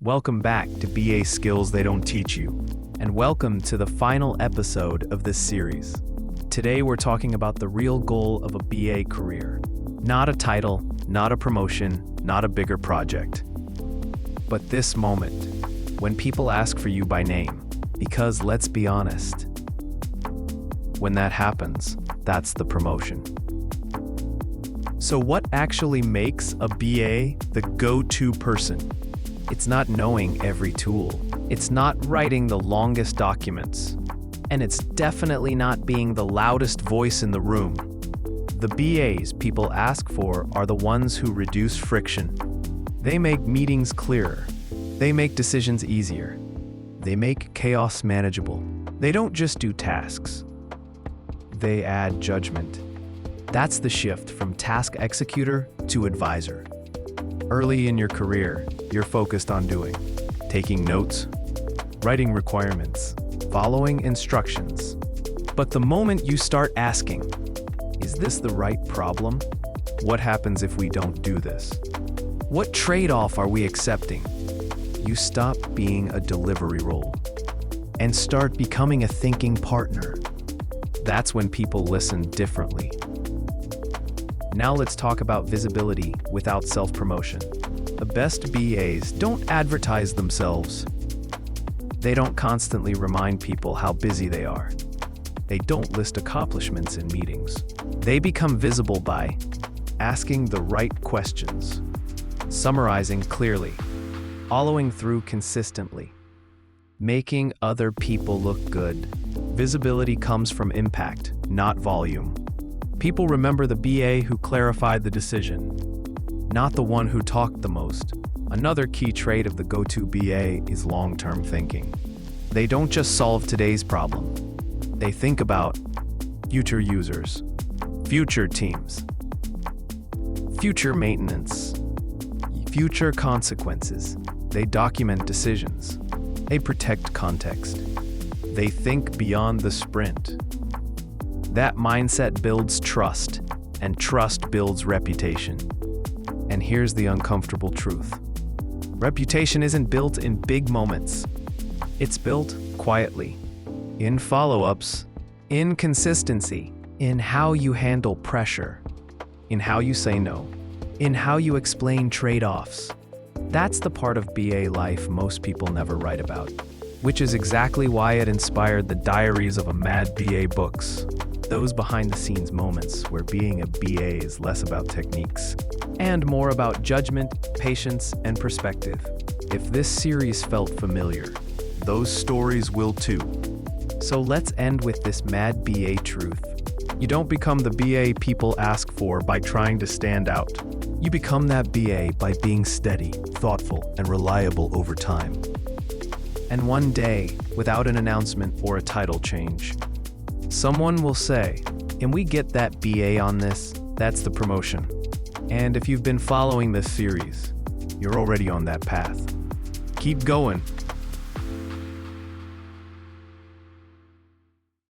Welcome back to BA Skills They Don't Teach You, and welcome to the final episode of this series. Today we're talking about the real goal of a BA career. Not a title, not a promotion, not a bigger project. But this moment, when people ask for you by name, because let's be honest, when that happens, that's the promotion. So what actually makes a BA the go-to person? It's not knowing every tool. It's not writing the longest documents. And it's definitely not being the loudest voice in the room. The BAs people ask for are the ones who reduce friction. They make meetings clearer. They make decisions easier. They make chaos manageable. They don't just do tasks. They add judgment. That's the shift from task executor to advisor. Early in your career, you're focused on taking notes, writing requirements, following instructions. But the moment you start asking, is this the right problem? What happens if we don't do this? What trade-off are we accepting? You stop being a delivery role and start becoming a thinking partner. That's when people listen differently. Now let's talk about visibility without self-promotion. The best BAs don't advertise themselves. They don't constantly remind people how busy they are. They don't list accomplishments in meetings. They become visible by asking the right questions, summarizing clearly, following through consistently, making other people look good. Visibility comes from impact, not volume. People remember the BA who clarified the decision, not the one who talked the most. Another key trait of the go-to BA is long-term thinking. They don't just solve today's problem. They think about future users, future teams, future maintenance, future consequences. They document decisions. They protect context. They think beyond the sprint. That mindset builds trust, and trust builds reputation. And here's the uncomfortable truth. Reputation isn't built in big moments. It's built quietly, in follow-ups, in consistency, in how you handle pressure, in how you say no, in how you explain trade-offs. That's the part of BA life most people never write about, which is exactly why it inspired the Diaries of a Mad BA books. Those behind-the-scenes moments where being a BA is less about techniques and more about judgment, patience, and perspective. If this series felt familiar, those stories will too. So let's end with this mad BA truth. You don't become the BA people ask for by trying to stand out. You become that BA by being steady, thoughtful, and reliable over time. And one day, without an announcement or a title change, someone will say, "Can we get that BA on this?" That's the promotion. And if you've been following this series, you're already on that path. Keep going.